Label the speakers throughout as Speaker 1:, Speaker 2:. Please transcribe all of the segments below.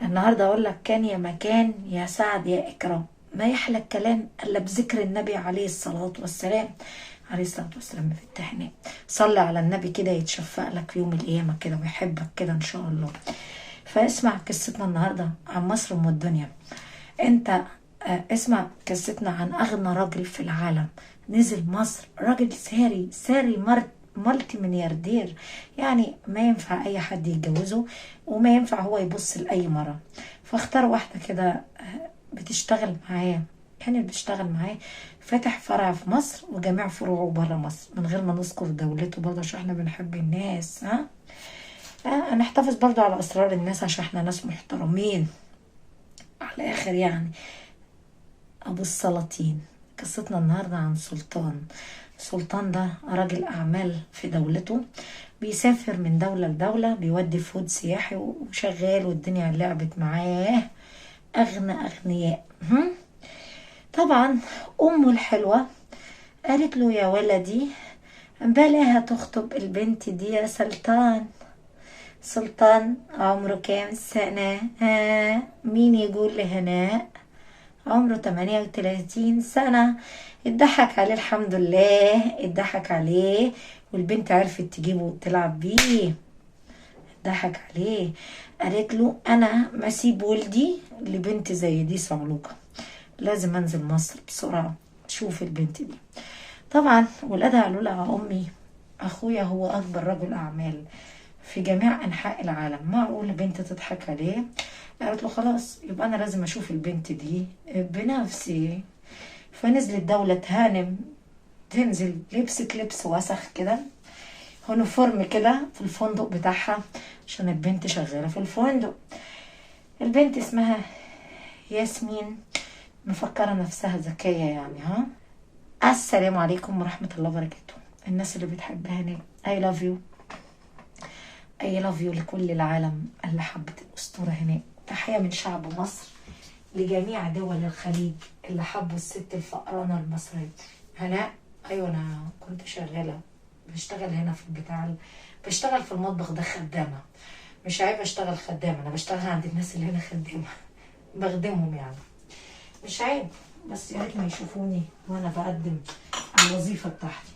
Speaker 1: النهارده اقول لك كان يا مكان يا سعد يا اكرام، ما يحلى الكلام الا بذكر النبي عليه الصلاه والسلام. عليه الصلاه والسلام في التهنئه. صلي على النبي كده يتشفق لك في يوم القيامه كده ويحبك كده ان شاء الله. فاسمع قصتنا النهارده عن مصر ام الدنيا. انت اسمع قصتنا عن اغنى راجل في العالم. نزل مصر راجل ساري مالتي ملياردير. يعني ما ينفع اي حد يتجوزه وما ينفع هو يبص لاي مرة. فاختار واحدة كده بتشتغل معاه. كانت بتشتغل معاه. فاتح فرع في مصر وجميع فروعه بره مصر من غير ما نذكر دولته برضه عشان احنا بنحب الناس. هنحتفظ برضه على اسرار الناس عشان احنا ناس محترمين على الاخر يعني. ابو السلاطين. قصتنا النهاردة عن سلطان ده راجل اعمال في دولته. بيسافر من دولة لدولة، بيودي فود سياحي وشغال والدنيا لعبت معاه. اغنى اغنياء. طبعا امه الحلوة قالت له يا ولدي بلاها تخطب البنت دي يا سلطان عمره كام سنة؟ مين يقول لهناء؟ عمره 38 سنة. اتضحك عليه الحمد لله، اتضحك عليه والبنت عرفت تجيبه وتلعب بيه. اتضحك عليه. قالت له انا ما اسيب ولدي لبنت زي دي صعلوكة، لازم انزل مصر بسرعة شوف البنت دي. طبعا ولادها قالوا لها يا امي اخويا هو اكبر رجل اعمال في جميع انحاء العالم، معقول بنت تضحك عليه؟ قالت له خلاص يبقى انا لازم اشوف البنت دي بنفسي. فنزلت دولة هانم، تنزل لبست لبس وسخ كده، يونيفورم كده في الفندق بتاعها عشان البنت شغالة في الفندق. البنت اسمها ياسمين، مفكرة نفسها ذكية يعني. السلام عليكم ورحمة الله وبركاته. الناس اللي بتحب هانم I love you I love you لكل العالم اللي حبت الأسطورة هناك. تحية من شعب مصر لجميع دول الخليج اللي حبوا الست الفقرانة المصرية هناء. أيوة أنا كنت شغالة بشتغل هنا في البتاع، بشتغل في المطبخ ده خدامة. مش عيب أشتغل خدامة، أنا بشتغل عند الناس اللي هنا خدامة بخدمهم يعني، مش عيب. بس يا ريت ما يشوفوني وأنا بقدم الوظيفة بتاعتي.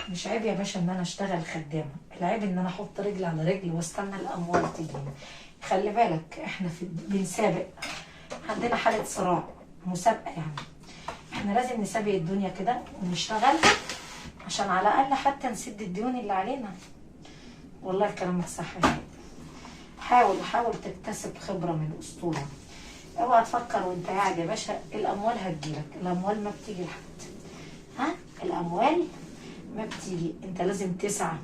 Speaker 1: مش عيب يا باشا ان انا اشتغل خدامه، العيب ان انا احط رجل على رجل واستنى الاموال تيجي. خلي بالك احنا بنسابق، عندنا حاله صراع مسابقه يعني. احنا لازم نسابق الدنيا كده ونشتغل عشان على الاقل حتى نسد الديون اللي علينا. والله كلامك صح يا حبيبي. حاول تكتسب خبره من الاسطوره. اوعى تفكر وانت قاعد يا باشا الاموال هتجيلك، الاموال ما بتيجي لحد. الاموال ما بتيجي، انت لازم تسعى.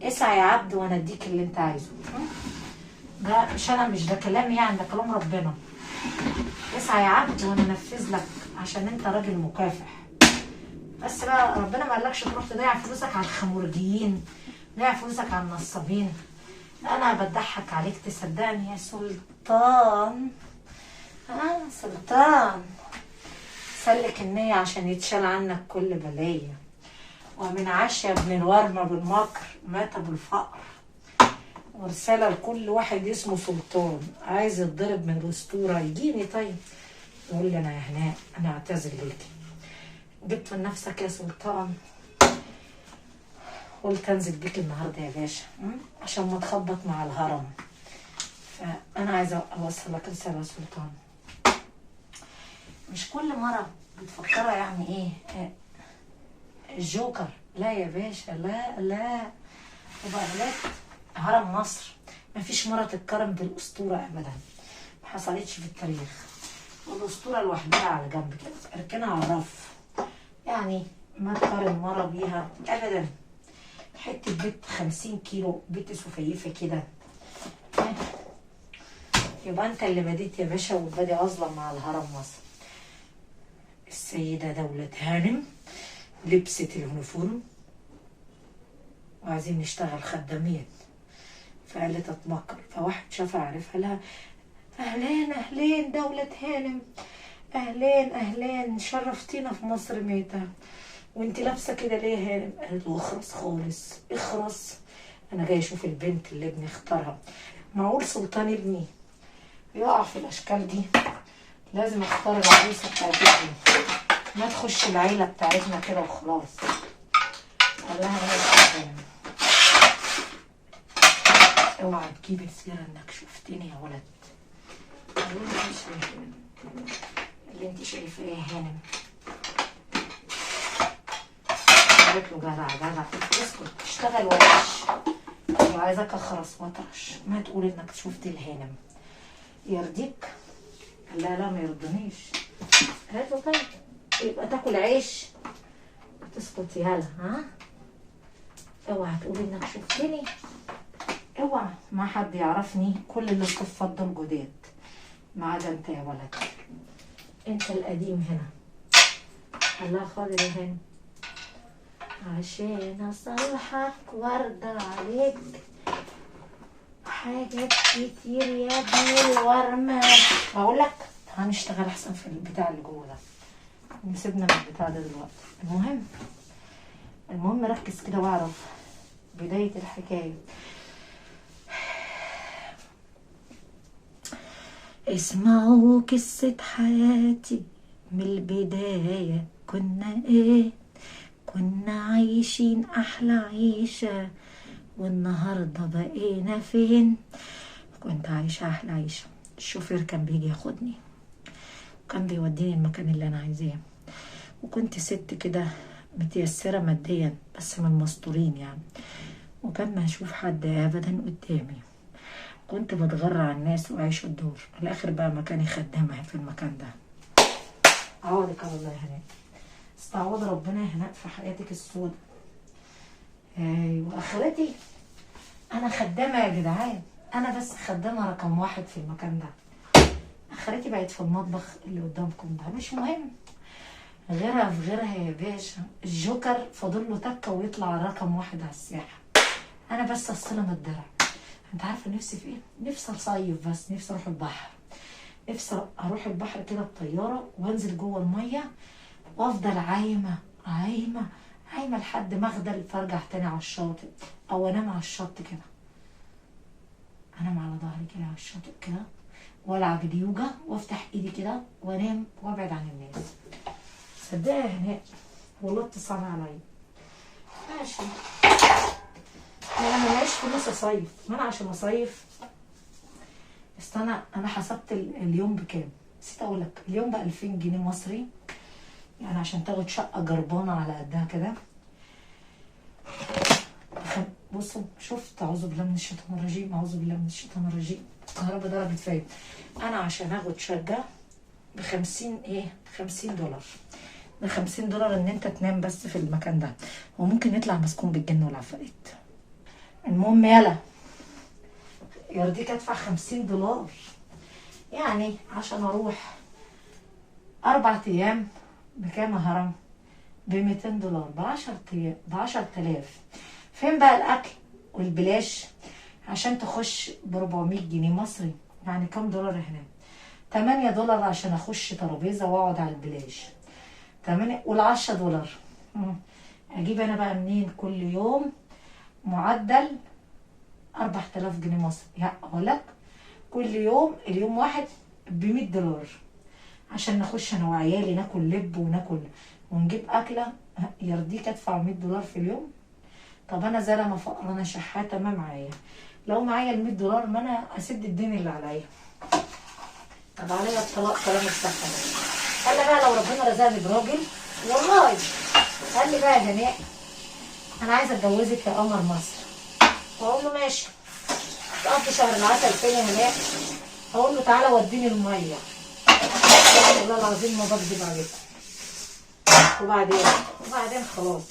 Speaker 1: اسعى يا عبد وانا اديك اللي انت عايزه. ده مش انا، مش ده كلام يعني، ده كلام ربنا. اسعى يا عبد وانا انفذ لك عشان انت راجل مكافح. بس بقى ربنا ما قالكش تروح تضيع فلوسك على الخمرجيين، تضيع فلوسك على النصابين. انا بضحك عليك تصدقني يا سلطان. سلطان سلك النية عشان يتشال عنك كل بلايا. ومن عاش يا ابن الورمة بالمكر مات بالفقر. ورسالة لكل واحد اسمه سلطان عايز يتضرب من الاسطورة يجيني طيب يقول لي انا يا هناء انا اعتذر ليكي. جبت من نفسك يا سلطان، قلت انزل بيك النهارده يا باشا عشان ما تخبط مع الهرم. فانا عايزه اوصل لك رسالة يا سلطان. مش كل مرة بتفكرها يعني ايه الجوكر. لا يا باشا لا وبقى هرم مصر مفيش مرة تتقارن بالأسطورة أبدا، ما حصلتش في التاريخ. والأسطورة لوحدها على جنب كده اركنها على الرف، يعني ما تقارن مرة بيها أبدا. حتة بيت 50 كيلو، بيت سفيفة كده. يبقى أنت اللي بديت يا باشا وبادي أظلم مع الهرم مصر. السيدة دولة هانم لبست اليونيفورم وعايزين نشتغل خدامين، فقالت اتمكر. فواحد شافها عرفها لها اهلين دولة هانم، اهلين شرفتينا في مصر ميتة وانت لابسه كده ليه يا هانم؟ قالت له اخرس خالص اخرس، انا جاي اشوف البنت اللي ابني اختارها. معقول سلطان ابني يقع في الاشكال دي. لازم اختار العروسه بتاعتي، ما تخش العيله بتاعتنا كده وخلاص. قال لها ايه؟ اوعى تجيبي سيره انك شفتني يا ولد. اللي انت شايفاه يا هانم. قالت له جدع جدع اسكت اشتغل وعيش. لو عايزاك اخرس واطرش ما تقول انك شفت الهانم. يرضيك؟ قال لها لا ما يرضنيش. قالت له طيب يبقى تاكل عيش وتسكت يالا. ها اوعى تقول انك شفتني، اوعى ما حد يعرفني. كل اللي الصفات دول جداد ما عدا انت يا ولد، انت القديم هنا. قال لها حاضر يا هانم عشان اصلحك وارضى عليك حاجات كتير يا ابني الورمة. اقول لك هنشتغل احسن في البتاع اللي جوه ده، نسيبنا من البتاع ده دلوقتي. المهم ركز كده واعرف بداية الحكاية. اسمعوا قصة حياتي من البداية. كنا ايه؟ كنا عايشين احلى عيشة، والنهاردة بقينا فين؟ كنت عايشة احلى عيشة. الشوفير كان بيجي ياخدني وكان بيوديني المكان اللي انا عايزاه، وكنت ست كده متيسرة ماديا بس من مستورين يعني، وكان ما اشوف حد ابدا قدامي. كنت بتغرى على الناس واعيش الدور. الاخر بقى مكاني خدامة في المكان ده. عوضك على الله يا هناء، استعوض ربنا يا هناء في حياتك السوداء. ايوه اخرتي انا خدامة يا جدعان، انا بس خدامة رقم 1 في المكان ده. اخرتي بقت في المطبخ اللي قدامكم ده، مش مهم غيرها في غيرها يا باشا. الجوكر فاضل له تكه ويطلع رقم 1 على الساحه. انا بس استلم الدرع. انت عارفه نفسي في ايه؟ نفسي اصيف، بس نفسي اروح البحر. نفسي اروح البحر كده بطياره وانزل جوه الميه وافضل عايمه عايمه عايمه لحد ما اغدل، فارجع تاني على الشاطئ او انام على الشط كده. انام على ظهري كده على الشاطئ كده والعب اليوجا وافتح ايدي كده وانام وابعد عن الناس. صدقني يا هناء والله اتصل عليا. ماشي انا معيش فلوس اصيف، ما انا عشان اصيف استنى انا حسبت اليوم بكام. نسيت اقول لك اليوم ب 2000 جنيه مصري، يعني عشان تاخد شقه جربانه على قدها كده. بصوا شفت، اعوذ بالله من الشيطان الرجيم، اعوذ بالله من الشيطان الرجيم. الكهرباء ضربت فيا. انا عشان اخد شقه ب 50 $50. ده $50 ان انت تنام بس في المكان ده، وممكن يطلع مسكون بالجن والعفاريت. المهم يلا يرضيك ادفع $50 يعني عشان اروح 4 ايام بكام يا هرم؟ $200 ب10 ايام ب10,000. فين بقى الاكل والبلاش عشان تخش ب400 جنيه مصري؟ يعني كام دولار هنا؟ $8 عشان اخش ترابيزه واقعد على البلاش. 8 وال10 $. اجيب انا بقى منين كل يوم معدل 4000 جنيه مصري؟ يعني اقول لك كل يوم اليوم واحد ب$100 عشان نخش انا وعيالي ناكل لب وناكل ونجيب اكله. يرضيك ادفع $100 في اليوم؟ طب انا زلمه فقرانه شحاته ما معايا، لو معايا $100 ما انا اسد الدين اللي عليا. طب عليا الطلاق كلام الصحه. قال لي بقى لو ربنا رزقني براجل والله، قال لي بقى يا جماعه انا عايزه اتجوزك يا قمر مصر. واقول له ماشي، تقضي شهر العسل فين هناك؟ اقول له تعالى وديني الميه. والله العظيم ما بكذب عليكم. وبعدين خلاص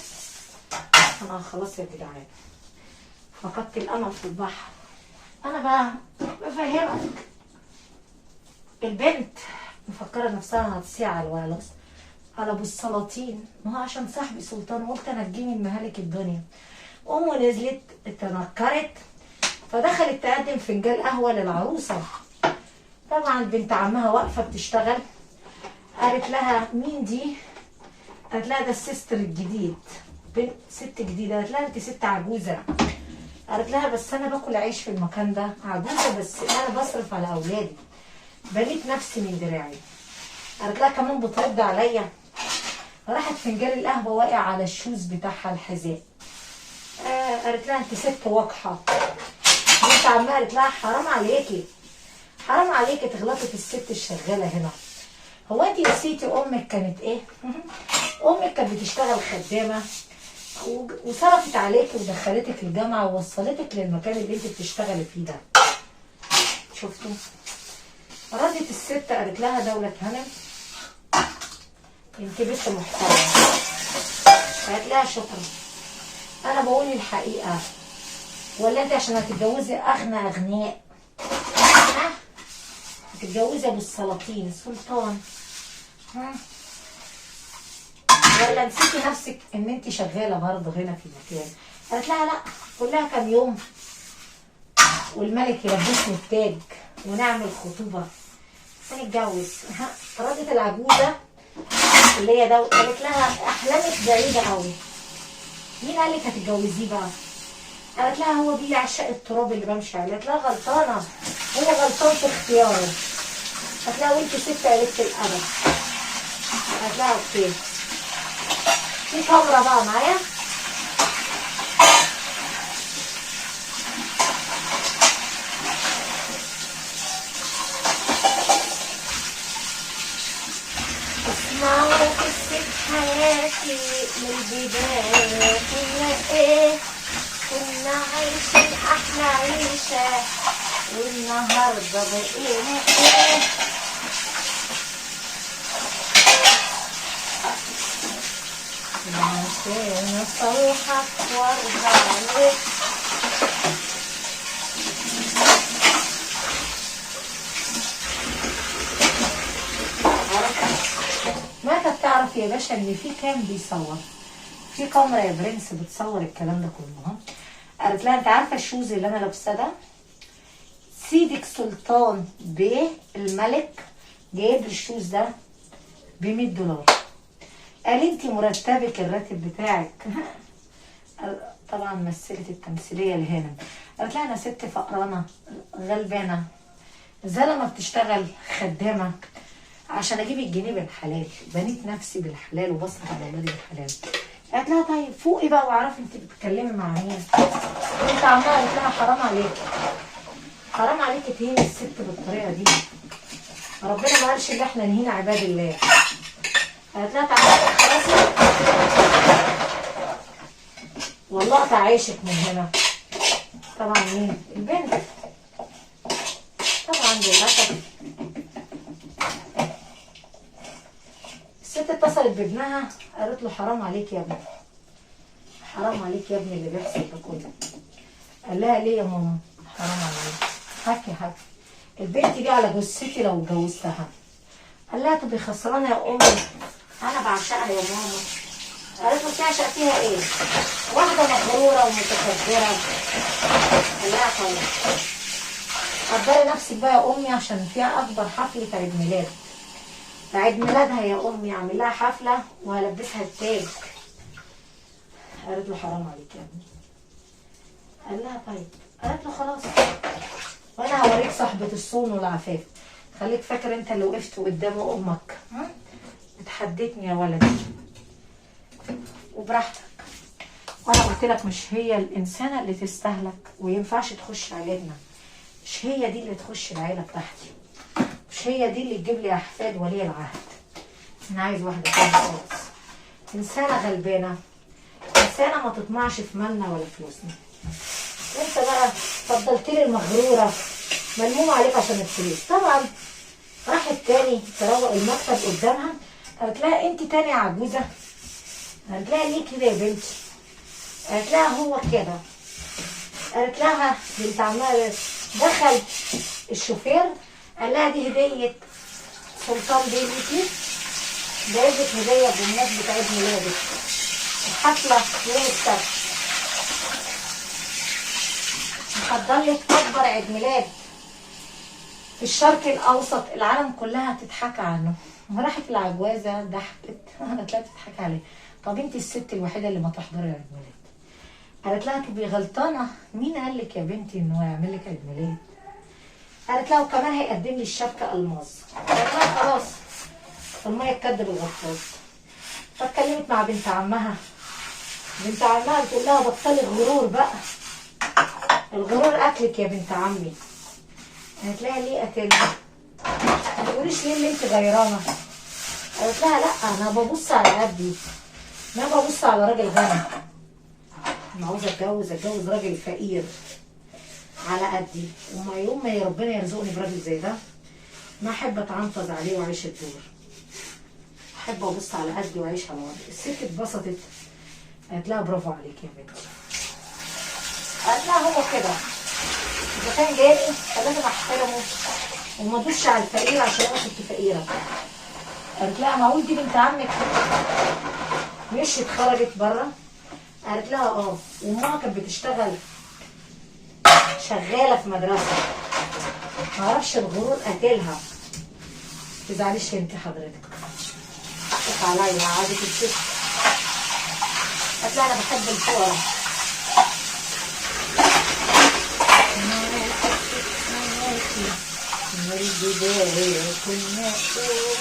Speaker 1: انا خلاص يا جدعان فقدت الامل في البحر. انا بقى بفهمك البنت مفكره نفسها هتصيع على ابو السلاطين، ما هو عشان صاحبي سلطان قلت انجيني من مهالك الدنيا. امه نزلت اتنكرت فدخلت تقدم فنجان قهوه للعروسه. طبعا بنت عمها واقفه بتشتغل، قالت لها مين دي؟ قالت لها ده السيستر الجديد، بنت ست جديده. قالت لها انت ست عجوزه. قالت لها بس انا باكل عيش في المكان ده، عجوزه بس انا بصرف على اولادي. بنيت نفسي من دراعي. قالت لها كمان بترد عليا. راحت فنجان القهوه واقع على الشوز بتاعها الحذاء. قالت لها انت ست وقحه. بنت عمها قالت لها حرام عليكي، حرام عليكي تغلطي في الست الشغاله هنا. هو انت نسيتي امك كانت ايه؟ امك كانت بتشتغل خدامه وصرفت عليكي ودخلتك الجامعه ووصلتك للمكان اللي انت بتشتغلي فيه ده. شفتوا؟ ردت الست قالت لها دولة هانم انت بنت محترمه. قالت لها شكرا، انا بقول الحقيقه، ولا انت عشان هتتجوزي اغنى اغنياء هتتجوزي ابو السلاطين السلطان، ولا نسيتي نفسك ان انت شغاله برضه هنا في المكان؟ قالت لها لا، كلها كام يوم والملك يلبسني التاج ونعمل خطوبه ونتجوز. ردت العجوزه اللي هي قالت لها احلامك بعيده قوي، مين قالك هتتجوزيه بقى؟ قالت لها هو دي عشاق التراب اللي بمشي عليه. قالت لها غلطانه، هو غلطان في اختياره. قالت لها وانت ست قليله الادب. قالت لها اوكي، في كاميرا بقى معايا. اسمعوا قصة حياتي من البداية. كنا ايه؟ كنا عايشين احلى عيشة والنهاردة بقينا ايه؟ عشان اصلحك وارجع لك. ما تعرف يا باشا ان في كام بيصور، في كاميرا يا برنس بتصور الكلام ده كله. قالت لها انت عارفه الشوز اللي انا لابساه ده سيدك سلطان بيه الملك جايب لي الشوز ده ب $100. قال انت مرتبك الراتب بتاعك طبعا مثلت التمثيليه لهنا. قالت لها انا ست فقرانه غلبانه زلمه بتشتغل خدامه عشان اجيب الجنيه بالحلال، بنيت نفسي بالحلال وبصرف على اولادي بالحلال. قالت لها طيب فوقي بقى واعرفي انت بتتكلمي مع مين. انت عماله. قالت لها حرام عليكي، حرام عليكي تهيني الست بالطريقه دي، ربنا ما قالش ان احنا نهينا عباد الله. قالت لها تعالي خلاص والله اقطع عيشك من هنا. طبعا مين؟ البنت. طبعا للاسف الست اتصلت بابنها قالت له حرام عليك يا ابني، حرام عليك يا ابني اللي بيحصل ده كله. قال لها ليه يا ماما؟ حرام عليك. حكي البنت دي على جثتي لو اتجوزتها. قال لها تبقي خسرانه يا امي، انا بعشقها يا ماما. قالت له بتعشق فيها ايه؟ واحده مغروره ومتكبره. قال لها طيب قدري نفسك بقى يا امي عشان فيها اكبر حفله عيد ميلاد. عيد ميلادها يا امي اعمل لها حفله وهلبسها التاج. قالت له حرام عليك يا ابني. قال لها طيب. قالت له خلاص وانا هوريك صاحبه الصون والعفاف. خليك فاكر انت اللي وقفت قدام امك اتحدتني يا ولدي وبراحتك، وانا قلت لك مش هي الانسانه اللي تستهلك وينفعش تخش عيلتنا، مش هي دي اللي تخش العيله بتاعتي، مش هي دي اللي تجيب لي احفاد ولي العهد. انا عايز واحده تانية خالص، انسانه غلبانه، انسانه ما تطمعش في مالنا ولا فلوسنا. انت بقى فضلت لي المغروره ملمومه عليك عشان الفلوس. طبعا راحت تاني تروق المكتب قدامها. قالت لها انت تاني يا عجوزه؟ قالت لها ليه كده يا بنتي؟ قالت لها هو كده. قالت لها بنت عمها دخل الشوفير قال لها دي هديه سلطان بيه ليكي، جايبك هديه بمناسبه عيد ميلادك، الحفله يوم السبت، محضر لك اكبر عيد ميلاد في الشرق الاوسط، العالم كلها تضحك عنه. وراحت العجوازه ضحكت قالت لها تضحك عليه. طب انت الست الوحيده اللي ما تحضري عيد ميلاد. قالت لها تبقي غلطانه، مين قال لك يا بنتي انه هيعمل لك عيد ميلاد؟ قالت لها وكمان هيقدم لي الشبكه الماظ. قالت لها خلاص الميه تكدب الغطاس. فاتكلمت مع بنت عمها، بنت عمها بتقول لها بطلي الغرور بقى، الغرور اكلك يا بنت عمي. قالت لها ليه قتلني؟ ما تقوليش ليه اللي انت غيرانه. قالت لها لا انا ببص على قدي، انا ببص على راجل غني، انا عاوزه اتجوز راجل فقير على قدي، وما يوم ما ربنا يرزقني براجل زي ده ما احب اتعنطز عليه واعيش الدور، احب ابص على قدي واعيش على وضعي. الست اتبسطت، قالت لها برافو عليك يا بنتي. قالت لها هو كده، اذا كان جالي فلازم احترمه وما ادوسش على الفقير عشان انا كنت فقيره. قالت لها معقول دي بنت عمك؟ مشيت خرجت بره. قالت لها اه، وامها كانت بتشتغل شغاله في مدرسه، معرفش الغرور قتلها. متزعليش انت حضرتك، شوف عليا عادة الست. قالت لها انا بحب الفقراء. من البداية كنا عايشين.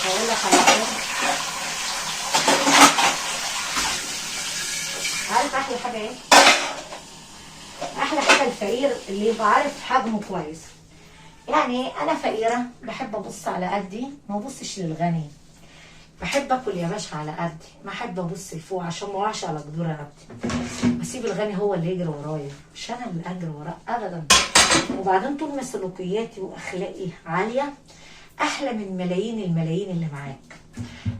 Speaker 1: هقول لك على حاجة، عارف احلى حاجة ايه؟ احلى حاجة الفقير اللي يبقى عارف حجمه كويس. يعني انا فقيرة بحب ابص على قدي، ما ابصش للغني. بحب اكل يا باشا على قدي، ما احب ابص لفوق عشان ما اقعش على جدور رقبتي. بسيب الغني هو اللي يجري ورايا، مش انا اللي اجري وراه ابدا. وبعدين طول ما سلوكياتي واخلاقي عاليه احلى من ملايين الملايين اللي معاك.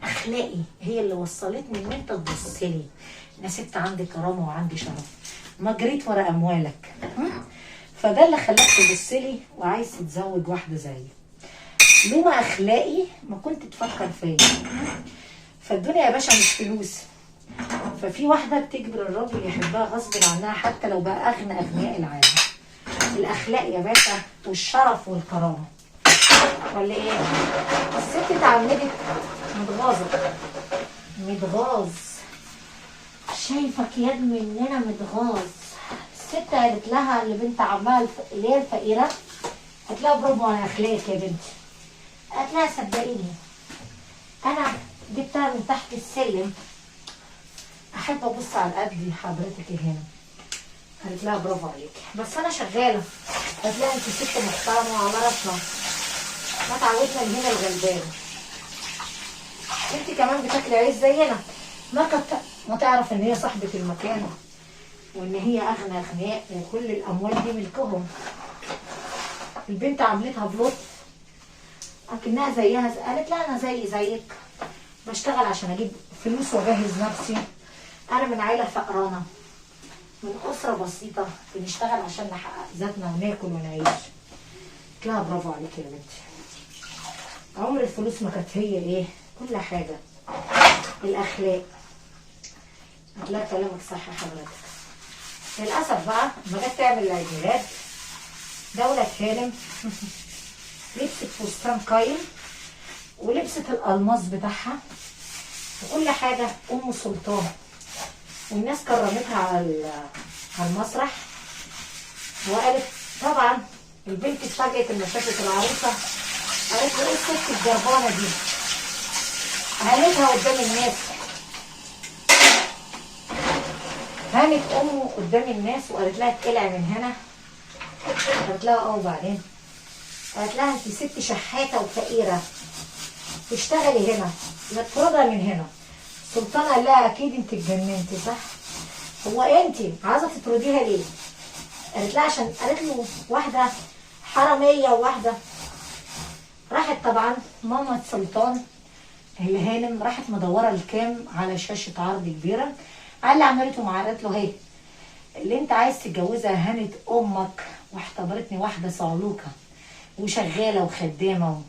Speaker 1: اخلاقي هي اللي وصلتني ان انت تبص لي انا ست عندي كرامه وعندي شرف، ما جريت ورا اموالك. فده اللي خلاك تبص لي وعايز تتزوج واحده زيي. لولا اخلاقي ما كنت تفكر فيا. فالدنيا يا باشا مش فلوس. ففي واحده بتجبر الراجل يحبها غصب عنها حتى لو بقى اغنى اغنياء العالم. الاخلاق يا باشا والشرف والكرامه، ولا ايه؟ الست اتعمدت متغاظه، متغاظ، شايفك يا ابني اننا متغاظ. الست قالت لها اللي بنت عمها اللي هي الفقيره، قالت لها برافو على اخلاقك يا بنتي. قالت لها صدقيني انا جبتها من تحت السلم، احب ابص على قدي حضرتك هنا. قالت لها برافو عليك، بس انا شغاله. قالت لها انت ست محترمه وعلى راسنا، ما تعودنا من هنا الغلبان، انت كمان بتاكلي عيش زينا. ما تعرف ان هي صاحبه المكان وان هي اغنى اغنياء وكل الاموال دي ملكهم. البنت عملتها بلطف اكنها زيها. قالت لها انا زيك بشتغل عشان اجيب فلوس واجهز نفسي، انا من عيله فقرانه من اسره بسيطه بنشتغل عشان نحقق ذاتنا وناكل ونعيش. قلت لها برافو عليك يا بنتي، عمر الفلوس ما كانت هي ايه كل حاجه، الاخلاق. قلت لها كلامك صح يا حضرتك. للاسف بقى ما جت تعمل العيد ميلاد دولة هانم لبست فستان قايم ولبست الالماس بتاعها وكل حاجه ام سلطان، والناس كرمتها على المسرح. وقالت طبعا البنت اتفاجئت لما شافت العروسه، قالت له ايه الست الجربانه دي؟ هانتها قدام الناس، هانت امه قدام الناس وقالت لها اتقلعي من هنا. قالت لها اه وبعدين؟ قالت لها انت ست شحاته وفقيره تشتغلي هنا، لا تطردها من هنا. سلطان قال لها اكيد انت اتجننتي صح؟ هو انت عايزه تطرديها ليه؟ قالت لها عشان قالت له واحده حراميه وواحده. راحت طبعا ماما سلطان اللي هانم راحت مدوره الكام على شاشه عرض كبيره، قال اللي عملته معاه. قالت له هي اللي انت عايز تتجوزها هانت امك واعتبرتني واحده صعلوكه وشغاله وخدامه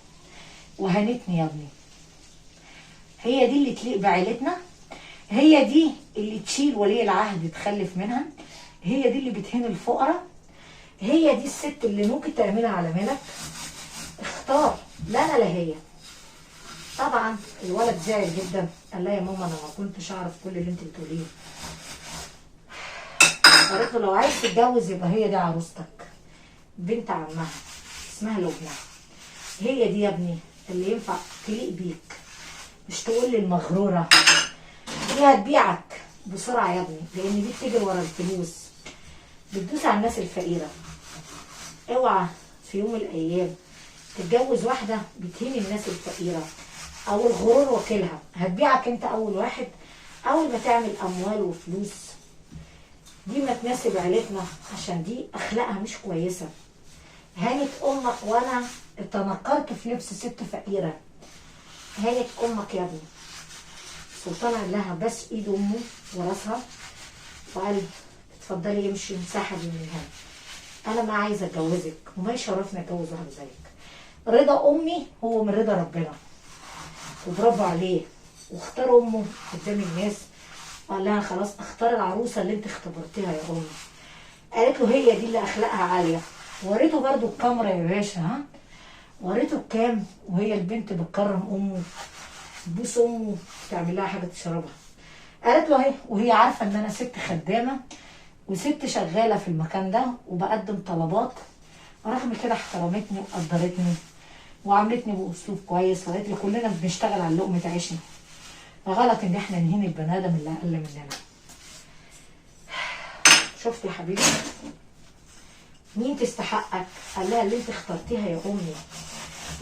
Speaker 1: وهانتني يا ابني. هي دي اللي تليق بعيلتنا، هي دي اللي تشيل ولي العهد تخلف منها، هي دي اللي بتهين الفقراء، هي دي الست اللي ممكن تعملها على مالك. اختار، لا انا لا هي. طبعا الولد زعل جدا، قال لها يا ماما انا ما كنتش اعرف كل اللي انت بتقوليه. قالت له لو عايز تتجوز يبقى هي دي عروستك. بنت عمها اسمها لبنى، هي دي يا ابني اللي ينفع تليق بيك، مش تقول لي المغروره دي هتبيعك بسرعه يا ابني، لان دي بتجري ورا الفلوس، بتدوس على الناس الفقيره. اوعى في يوم من الايام تتجوز واحده بتهين الناس الفقيره او الغرور وكيلها، هتبيعك انت اول واحد اول ما تعمل اموال وفلوس. دي ما تناسب عيلتنا عشان دي اخلاقها مش كويسه. هانت امك وانا اتنكرت في لبس ست فقيره. هانت امك يا ابني. سلطان قال لها بس ايد امه وراسها وقال اتفضلي امشي انسحبي من هنا، انا ما عايزه اتجوزك وما يشرفني اتجوز واحده زيك. رضا امي هو من رضا ربنا، وبرافو عليه، واختار امه قدام الناس وقال لها خلاص اختار العروسه اللي انت اختبرتيها يا امي. قالت له هي دي اللي اخلاقها عاليه. وريته برضو الكاميرا يا باشا، ها وريته بكام وهي البنت بتكرم امه، تبوس امه، تعمل لها حاجه تشربها. قالت له اهي، وهي عارفه ان انا ست خدامه وست شغاله في المكان ده وبقدم طلبات، ورغم كده احترمتني وقدرتني وعاملتني باسلوب كويس، وقالت لي كلنا بنشتغل على لقمه عيشنا، غلط ان احنا نهين البني ادم اللي اقل مننا. شفت يا حبيبي مين تستحقك؟ قال لها اللي انت اخترتيها يا امي.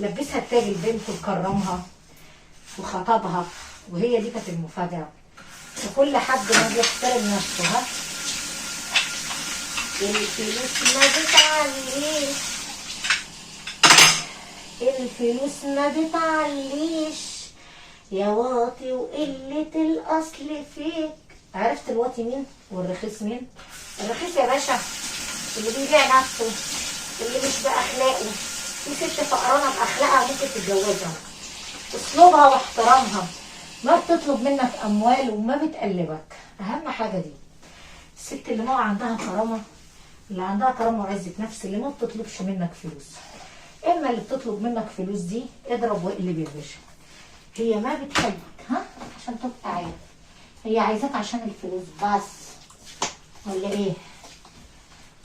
Speaker 1: لبسها التاج البنت وكرمها وخطبها، وهي دي كانت المفاجاه. وكل حد ما بيحترم نفسه، ها الفلوس ما بتعليش، الفلوس ما بتعليش يا واطي وقلة الأصل فيك. عرفت الواطي مين والرخيص مين؟ الرخيص يا باشا اللي بيبيع نفسه، اللي مش بأخلاقه. في ست فقرانة بأخلاقها ممكن تتجوزها، أسلوبها واحترامها، ما بتطلب منك أموال وما بتقلبك. أهم حاجة دي الست اللي ما عندها كرامة، اللي عندها كرامة وعزة نفس، اللي ما بتطلبش منك فلوس. إما اللي بتطلب منك فلوس دي اضرب واقلب يا باشا. هي ما بتحبك ها عشان تبقى عارف، هي عايزاك عشان الفلوس بس، ولا ايه؟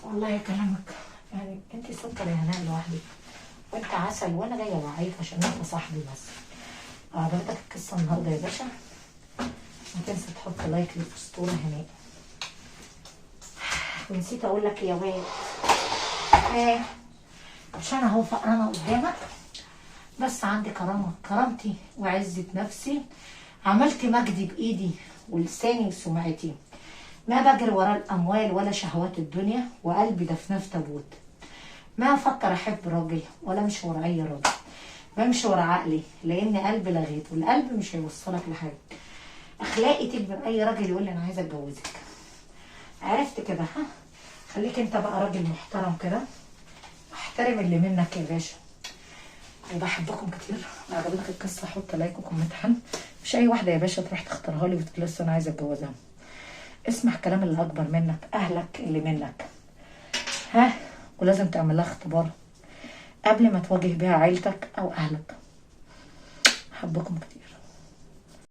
Speaker 1: والله يا كلامك يعني انت سكر يا هناء لوحدك، وانت عسل، وانا جايه اوعيك عشان انت صاحبي بس. عجبتك القصه النهارده يا باشا؟ ما تنسى تحط لايك للاسطوره هناء. ونسيت اقول لك يا واد عشان اهو فقرانه قدامك، بس عندي كرامتي وعزة نفسي، عملت مجدي بإيدي ولساني وسمعتي، ما بجري ورا الأموال ولا شهوات الدنيا، وقلبي دفناه في تابوت. ما أفكر أحب راجل ولا أمشي ورا أي راجل، بمشي ورا عقلي، لأن قلبي لغيت، والقلب مش هيوصلك لحاجة. أخلاقي تجبر أي راجل يقول لي أنا عايزة أتجوزك. عرفت كده؟ ها خليك أنت بقى راجل محترم كده، احترم اللي منك يا باشا. وبحبكم كتير. لو عجبتك القصه حط لايك وكومنت حلو. مش اي واحده يا باشا تروح تختارها لي وتقول لسه انا عايزه اتجوزها. اسمع كلام اللي اكبر منك، اهلك اللي منك، ها ولازم تعمل لها اختبار قبل ما تواجه بيها عيلتك او اهلك. حبكم كتير.